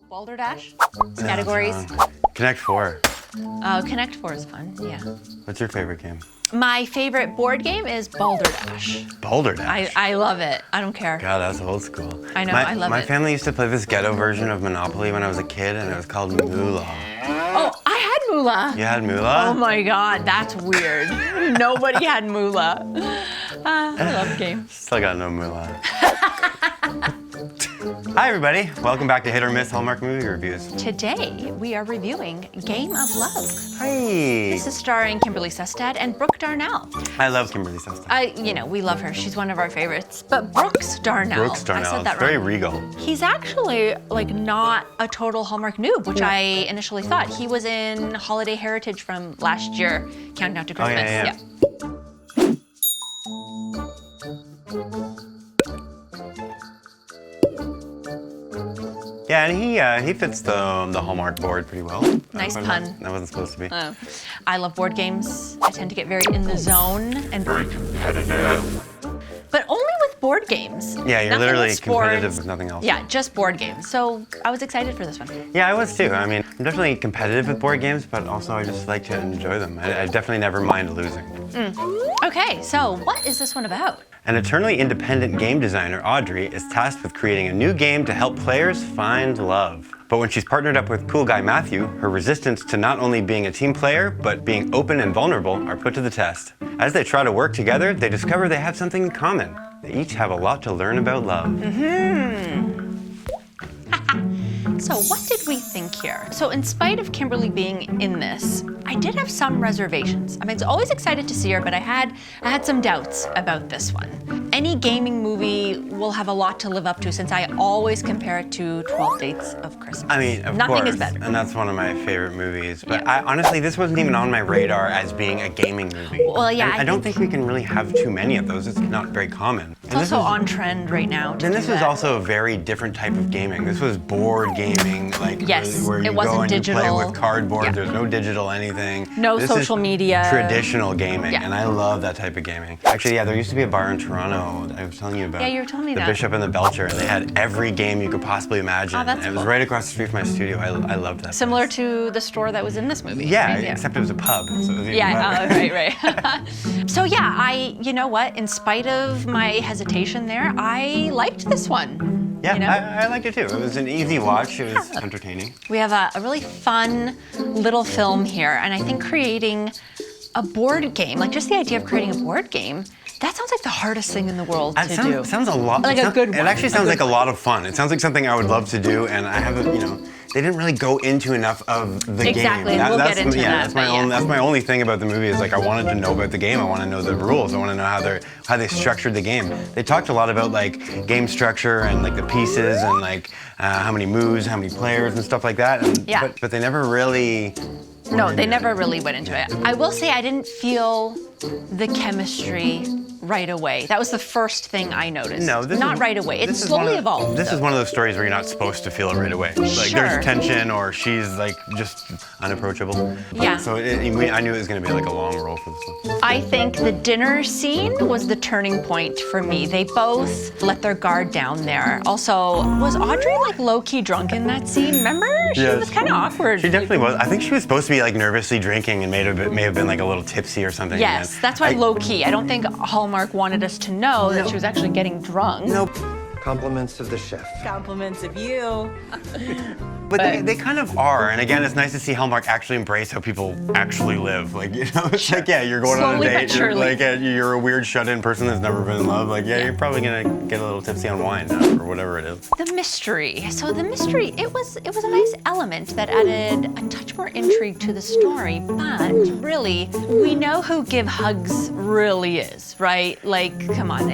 Balderdash categories. Connect 4. Oh, Connect 4 is fun, yeah. What's your favorite game? My favorite board game is Balderdash. Balderdash? I love it. I don't care. God, that's old school. I know, I love it. My family used to play this ghetto version of Monopoly when I was a kid, and it was called Moolah. Oh, I had Moolah. You had Moolah? Oh my God, that's weird. Nobody had Moolah. I love the game. Still got no Moolah. Hi everybody, welcome back to Hit or Miss Hallmark movie reviews. Today we are reviewing Game of Love. Hi. This is starring Kimberley Sustad and Brooke Darnell. I love Kimberley Sustad. We love her. She's one of our favorites. But Brooks Darnell. Brooks Darnell. I said that It's very wrong. regal. He's actually like not a total Hallmark noob, which I initially thought. He was in Holiday Heritage from last year, Countdown to Christmas. yeah. Yeah, and he fits the Hallmark board pretty well. Nice pun. That wasn't supposed to be. I love board games. I tend to get very in the zone and very competitive. But only with board games. Yeah, you're Nothing literally with sports. competitive with nothing else. Yeah, just board games. So I was excited for this one. Yeah, I was too. I mean, I'm definitely competitive with board games, but also I just like to enjoy them. I definitely never mind losing. Okay, so what is this one about? An eternally independent game designer, Audrey, is tasked with creating a new game to help players find love. But when she's partnered up with cool guy Matthew, her resistance to not only being a team player, but being open and vulnerable are put to the test. As they try to work together, they discover they have something in common. They each have a lot to learn about love. So what did we think here? So in spite of Kimberley being in this, I did have some reservations. I mean, I was always excited to see her, but I had some doubts about this one. Any gaming movie will have a lot to live up to since I always compare it to 12 Dates of Christmas. I mean, of Nothing course, is better. and that's one of my favorite movies. But Yeah. honestly, this wasn't even on my radar as being a gaming movie. Well, yeah, And I don't think we can really have too many of those. It's not very common. It's also on trend right now to And do this was that. also a very different type of gaming. This was board gaming, like Yes, where you it wasn't go and digital. you play with cardboard. Yeah. There's no digital anything. No This social is media. Traditional gaming, Yeah. and I love that type of gaming. Actually, yeah, there used to be a bar in Toronto that I was telling you about. Yeah, you were telling me the that. Bishop and the Belcher, and they had every game you could possibly imagine. Oh, that's and it was cool. right across the street from my studio. I loved that. Similar place. to the store that was in this movie. Yeah, right? except it was a pub. So it was even Yeah, better. right. So yeah, you know what? In spite of my hesitation there, I liked this one. Yeah, You know? I liked it too. It was an easy watch. It was entertaining. We have a really fun little film here, and I think creating a board game, like just the idea of creating a board game, that sounds like the hardest thing in the world to do. Sounds a lot. Like a good one. It actually sounds like a lot of fun. It sounds like something I would love to do, and I haven't, they didn't really go into enough of the game. Exactly, we'll get into that, That's my but yeah. That's my only thing about the movie is like I wanted to know about the game. I want to know the rules. I want to know how they structured the game. They talked a lot about like game structure and like the pieces and like how many moves, how many players and stuff like that. And, Yeah. But they never really. No, they never really went into it. I will say I didn't feel the chemistry right away. That was the first thing I noticed. No, not right away. It this is one slowly of- evolved. This though. is one of those stories where you're not supposed to feel it right away. Like Sure. there's tension or she's like just unapproachable. Yeah. So I knew it was going to be like a long roll for this one. I think the dinner scene was the turning point for me. They both let their guard down there. Also, was Audrey like low-key drunk in that scene? Remember? She Yes. was kind of awkward. She definitely was. I think she was supposed to be like nervously drinking and may have been like a little tipsy or something. Yes, and that's why low-key. I don't think Hallmark wanted us to know that she was actually getting drunk. Nope. Compliments of the chef. Compliments of you. But they kind of are. And again, it's nice to see Hallmark actually embrace how people actually live. Like, it's like, yeah, you're going on Slowly a but date. You're surely. like, you're a weird shut-in person that's never been in love. Like, yeah, you're probably going to get a little tipsy on wine or whatever it is. The mystery. So the mystery, it was a nice element that added a touch more intrigue to the story, but really, we know who Give Hugs really is, right? Like, come on,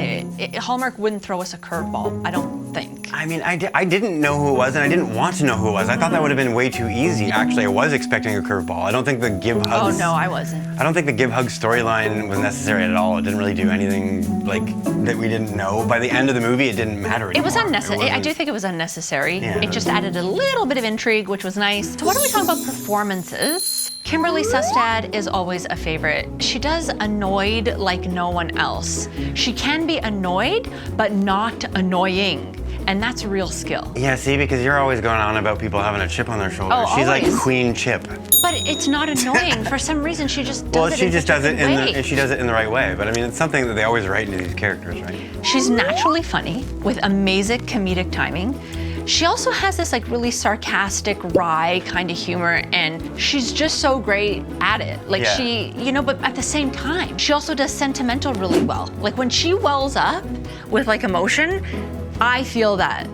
Hallmark wouldn't throw us a curveball, I don't think. I mean, I didn't know who it was, and I didn't want to know who it was. I thought that would have been way too easy. Actually, I was expecting a curveball. I don't think the Give Hugs. Oh no, I wasn't. I don't think the Give Hugs storyline was necessary at all. It didn't really do anything like that we didn't know. By the end of the movie, it didn't matter anymore. It was unnecessary. I wasn't- do think it was unnecessary. Yeah. It just added a little bit of intrigue, which was nice. So why don't we talk about performances? Kimberley Sustad is always a favorite. She does annoyed like no one else. She can be annoyed, but not annoying. and that's a real skill. Yeah, see, because you're always going on about people having a chip on their shoulder. Oh, She's always. like Queen Chip. But it's not annoying. For some reason, she just does Well, it she in just such a does it good way. she does it in the right way. But I mean, it's something that they always write into these characters, right? She's naturally funny with amazing comedic timing. She also has this like really sarcastic, wry kind of humor, and she's just so great at it. Like Yeah. she, but at the same time, she also does sentimental really well. Like when she wells up with like emotion, I feel that,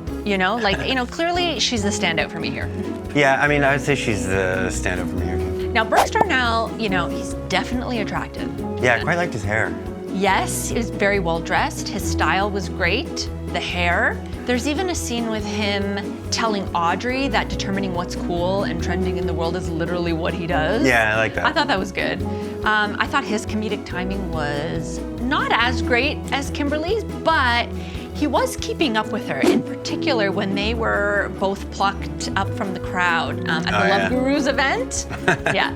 clearly she's the standout for me here. Yeah, I mean, I would say she's the standout from here. Now, Brooks Darnell, he's definitely attractive. Yeah, I quite liked his hair. Yes, he was very well dressed. His style was great. The hair. There's even a scene with him telling Audrey that determining what's cool and trending in the world is literally what he does. Yeah, I like that. I thought that was good. I thought his comedic timing was not as great as Kimberly's, but he was keeping up with her, in particular when they were both plucked up from the crowd at the Love Gurus event. Yeah,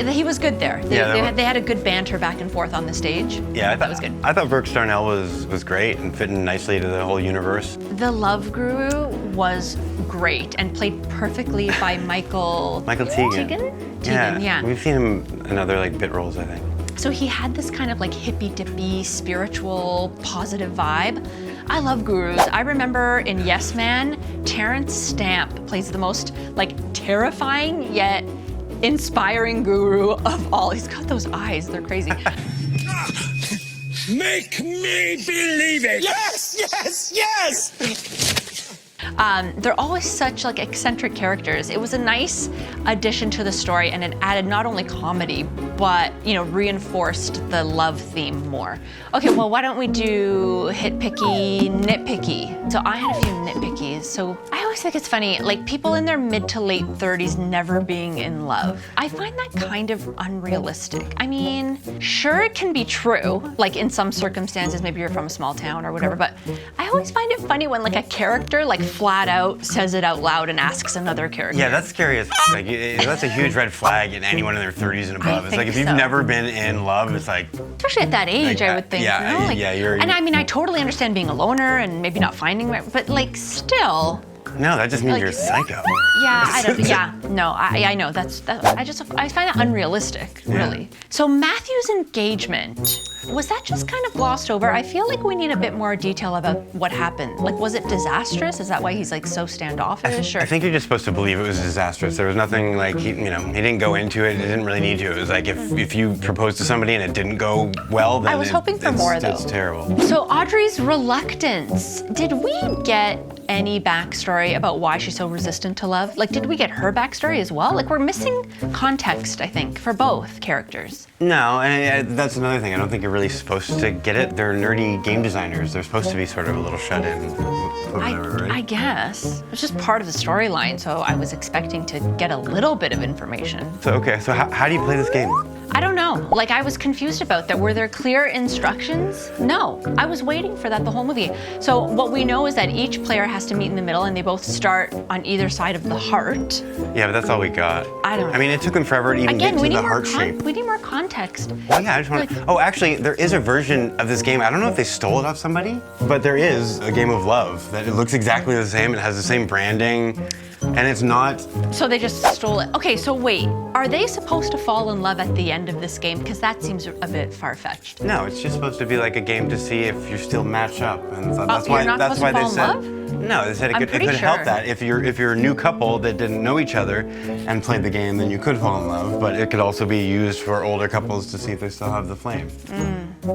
he was good there. They had a good banter back and forth on the stage. Yeah, that was good. I thought Brooks Darnell was great and fitting nicely to the whole universe. The Love Guru was great and played perfectly by Michael Tegan. Tegan, yeah. We've seen him in other like bit roles, I think. So he had this kind of like hippy-dippy, spiritual, positive vibe. I love gurus. I remember in Yes Man, Terrence Stamp plays the most like terrifying yet inspiring guru of all. He's got those eyes, they're crazy. Make me believe it! Yes, yes, yes! They're always such like eccentric characters. It was a nice addition to the story, and it added not only comedy, but reinforced the love theme more. Okay, well, why don't we do Hit Picky, Nit Picky? So I had a few nitpickies. So I always think it's funny, like people in their mid to late 30s never being in love. I find that kind of unrealistic. I mean, sure it can be true, like in some circumstances, maybe you're from a small town or whatever, but I always find it funny when like a character like flat out says it out loud and asks another character. Yeah, that's scary as like that's a huge red flag in anyone in their 30s and above. It's like if you've so. never been in love, it's like especially at that age, like, I would think. yeah, you're. And I mean, I totally understand being a loner and maybe not finding, but like still. No, that just means like, you're a psycho. Yeah, I don't. Yeah, no, I know I find that unrealistic, really. So Matthew's engagement, was that just kind of glossed over? I feel like we need a bit more detail about what happened. Like, was it disastrous? Is that why he's like so standoffish? I think you're just supposed to believe it was disastrous. There was nothing like he didn't go into it. He didn't really need to. It was like if you proposed to somebody and it didn't go well, then I was hoping for more though. It's terrible. So Audrey's reluctance. Did we get any backstory about why she's so resistant to love? Like, did we get her backstory as well? Like, we're missing context, I think, for both characters. No, and that's another thing. I don't think you're really supposed to get it. They're nerdy game designers. They're supposed to be sort of a little shut in. Right? I guess. It's just part of the storyline, so I was expecting to get a little bit of information. So, okay, so how do you play this game? I don't know. Like, I was confused about that. Were there clear instructions? No. I was waiting for that the whole movie. So what we know is that each player has to meet in the middle, and they both start on either side of the heart. Yeah, but that's all we got. I don't know. I mean, it took them forever to even get to the heart shape. We need more context. Well, yeah, I just want to. Oh, actually, there is a version of this game. I don't know if they stole it off somebody, but there is a game of love that it looks exactly the same. It has the same branding, and it's not. So they just stole it. Okay, so wait. Are they supposed to fall in love at the end of this game? Because that seems a bit far-fetched. No, it's just supposed to be like a game to see if you still match up, and so that's you're not that's supposed why to they fall said. in love? No, they said it could help sure. that if you're a new couple that didn't know each other and played the game, then you could fall in love. But it could also be used for older couples to see if they still have the flame.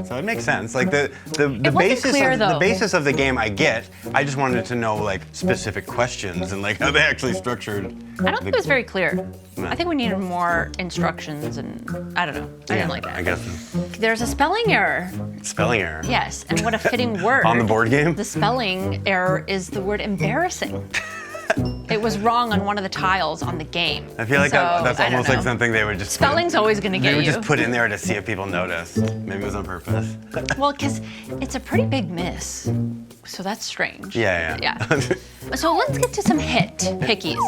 So it makes sense. Like the basis of the game I get. I just wanted to know like specific questions and like how they actually structured. I don't think it was very clear. I think we needed more instructions, and I don't know. I didn't like that. I guess so. There's a spelling error. Spelling error. Yes, and what a fitting word. On the board game? The spelling error is the word embarrassing. It was wrong on one of the tiles on the game. I feel like that's almost like something they would just. Spelling's always going to get you. They would just put in there to see if people notice. Maybe it was on purpose. Well, because it's a pretty big miss, so that's strange. Yeah. So let's get to some hit pickies.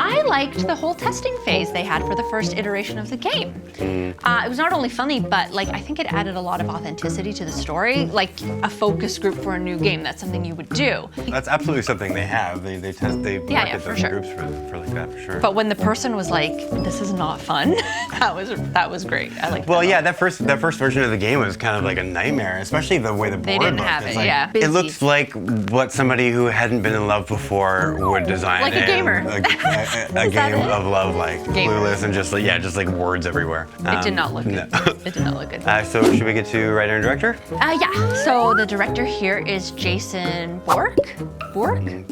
I liked the whole testing phase they had for the first iteration of the game. It was not only funny, but like I think it added a lot of authenticity to the story, like a focus group for a new game. That's something you would do. That's absolutely something they have. They market for those sure. groups for like that for sure. But when the person was like, "This is not fun," that was great. I liked. Well, that yeah, that first version of the game was kind of like a nightmare, especially the way the board They didn't looked. have It's it, like, yeah. It Busy. looks like what somebody who hadn't been in love before would design. Like a gamer. A Is that game it? of love, like Gamer. Clueless, and just like words everywhere. It did not look good. No. It did not look good. So should we get to writer and director? Yeah. So the director here is Jason Bork.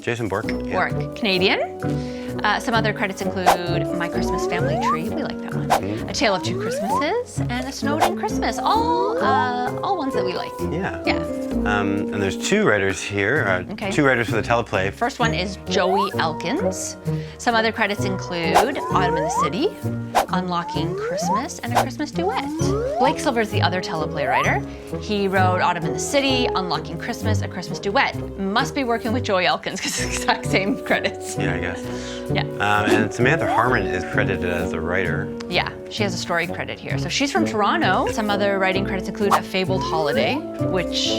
Jason Bork. Yeah. Bork, Canadian. Some other credits include My Christmas Family Tree, we like that one. A Tale of Two Christmases, and A Snowed-In Christmas, all ones that we like. Yeah. Yeah. And there's two writers here. Okay. Two writers for the teleplay. First one is Joey Elkins. Some other credits include Autumn in the City, Unlocking Christmas, and A Christmas Duet. Blake Silver is the other teleplay writer. He wrote Autumn in the City, Unlocking Christmas, A Christmas Duet. Must be working with Joey Elkins because it's the exact same credits. Yeah, I guess. Yeah. And Samantha Harmon is credited as a writer. Yeah, she has a story credit here. So she's from Toronto. Some other writing credits include A Fabled Holiday, which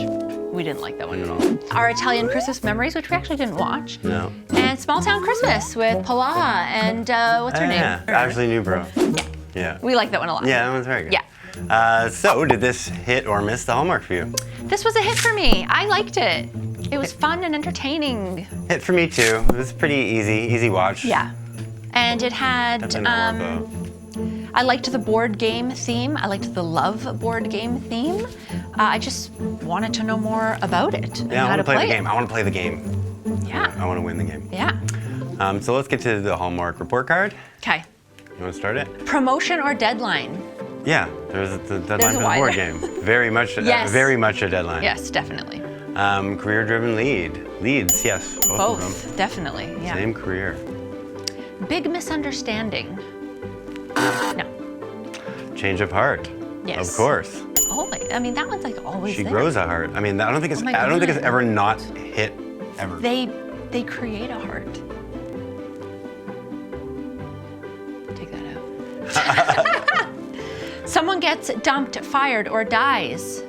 we didn't like that one at all. Our Italian Christmas Memories, which we actually didn't watch. No. And Small Town Christmas with Palaha and what's her name? Yeah, Ashley Newbrough. Yeah. Yeah. We like that one a lot. Yeah, that one's very good. Yeah. So, did this hit or miss the Hallmark for you? This was a hit for me. I liked it. It was fun and entertaining. Hit for me too. It was pretty easy watch. Yeah. And it had, Definitely more of I liked the board game theme. I liked the love board game theme. I just wanted to know more about it. And Yeah, I how want to play the it. game. I want to play the game. Yeah. I want to win the game. Yeah. So let's get to the Hallmark report card. Okay. You want to start it? Promotion or deadline? Yeah, there's the deadline There's a for the wire. board game. Very much, Yes. very much a deadline. Yes, definitely. Career-driven leads, yes, both of Both, definitely. them. Yeah. Same career. Big misunderstanding. No. Change of heart. Yes. Of course. Oh, I mean that one's like always She there. grows a heart. I mean, I don't think it's. Oh my I don't think it's God. ever not hit ever. They create a heart. Take that out. Someone gets dumped, fired, or dies.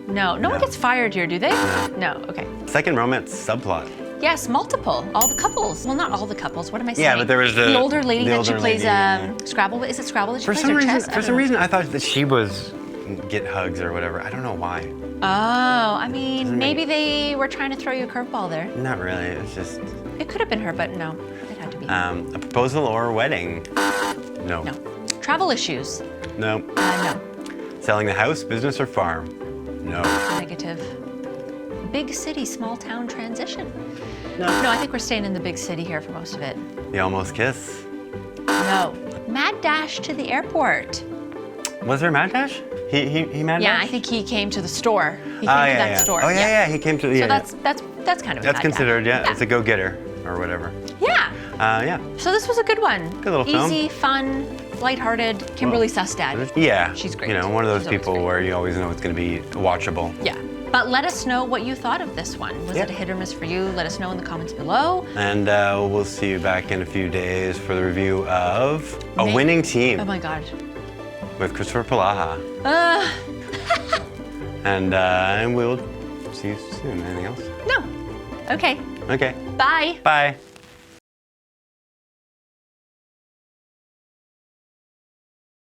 No one gets fired here, do they? No. Okay. Second romance subplot. Yes, multiple. All the couples. Well, not all the couples. What am I saying? Yeah, but there was the older lady the that she older plays lady, yeah. Scrabble with. Is it Scrabble that she For plays some or reason, chess? I for don't some know. reason, I thought that she was get hugs or whatever. I don't know why. Oh, I mean, Doesn't maybe make- they were trying to throw you a curveball there. Not really. It's just It could have been her, but no, it had to be. a proposal or a wedding. No. No. Travel issues. No. No. Selling the house, business, or farm. No. Negative. Big city, small town transition. No. No, I think we're staying in the big city here for most of it. The almost kiss. No. Mad dash to the airport. Was there a mad dash? He mad Yeah, dash? I think he came to the store. He came Oh, to yeah, that yeah. store. Oh yeah, he came to. Yeah, So yeah. that's kind of a That's mad considered. dash. Yeah, it's a go-getter or whatever. Yeah. Yeah. So this was a good one. Good little film. Easy, fun, lighthearted. Kimberley Sustad. Yeah. She's great. You know, one of those She's always people great. where you always know it's going to be watchable. Yeah. But let us know what you thought of this one. Was Yeah. it a hit or miss for you? Let us know in the comments below. And we'll see you back in a few days for the review of A May- Winning Team Oh my God. with Christopher Palaha. And we'll see you soon. Anything else? No. Okay. Okay. Bye. Bye.